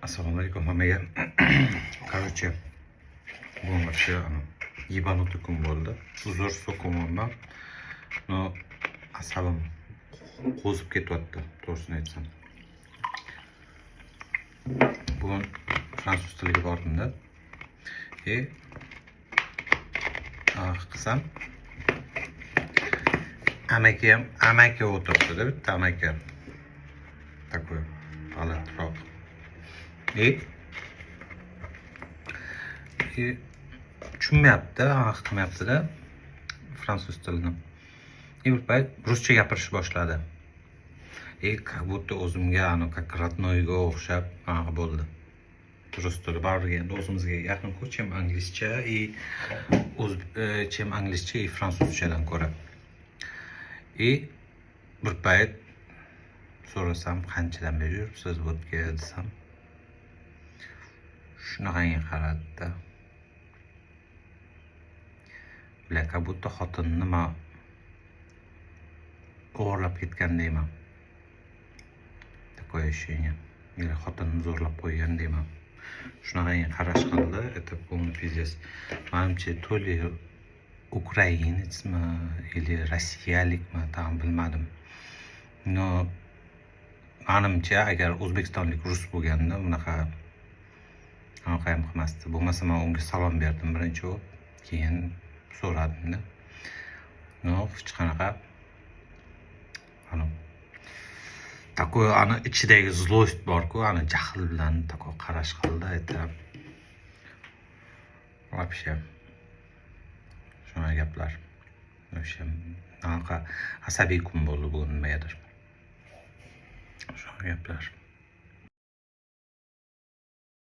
Assalomu alaykum hammaga. Короче, bu вообще ебанутый kun bo'ldi. Uzr so'kmayman. No, asabim qo'zib ketyapti, to'g'risini aytsam. Bugun fransuz tiliga bordim-da. Qilsam amaki o'tiribdi-da, bitta amaki. Такой balandroq. Tushunmayapti, qilmayapti-da fransuz tilini. Bir payt ruscha gapirishni boshladi. Как будто o'zimga как родnoyga o'xshab bo'ldi. Rus tili baribir endi o'zimizga yaqin-ku, chem anglizcha chem anglizcha и fransuzchadan ko'ra. Bir payt so'rasam, qanchadan beri yuribsiz bu yerga desam, shunaqangi qaradi-da. Как будто xotinni men o'g'irlab ketgandayman. Такое ощущение. Или xotinni zo'rlab qo'ygan deyman. Shunaqangi qarash qildi, это полный пиздец. Menimcha, то ли ukrainetsmi или rossiyalikmi, tam bilmadim. No, menimcha agar o'zbekistonlik rus bo'lganda bunaqa ham qilmasdi. Bo'lmasa men unga salom berdim birinchi bo'lib, keyin so'radim-da. No, hech qanaqa такой ichidagi zlost bor-ku, jahl bilan такой qarash qildi, это вообще shunday gaplar. O'sha anaqa asabiy kun bo'ldi bugun nimadir. Shunday gaplar.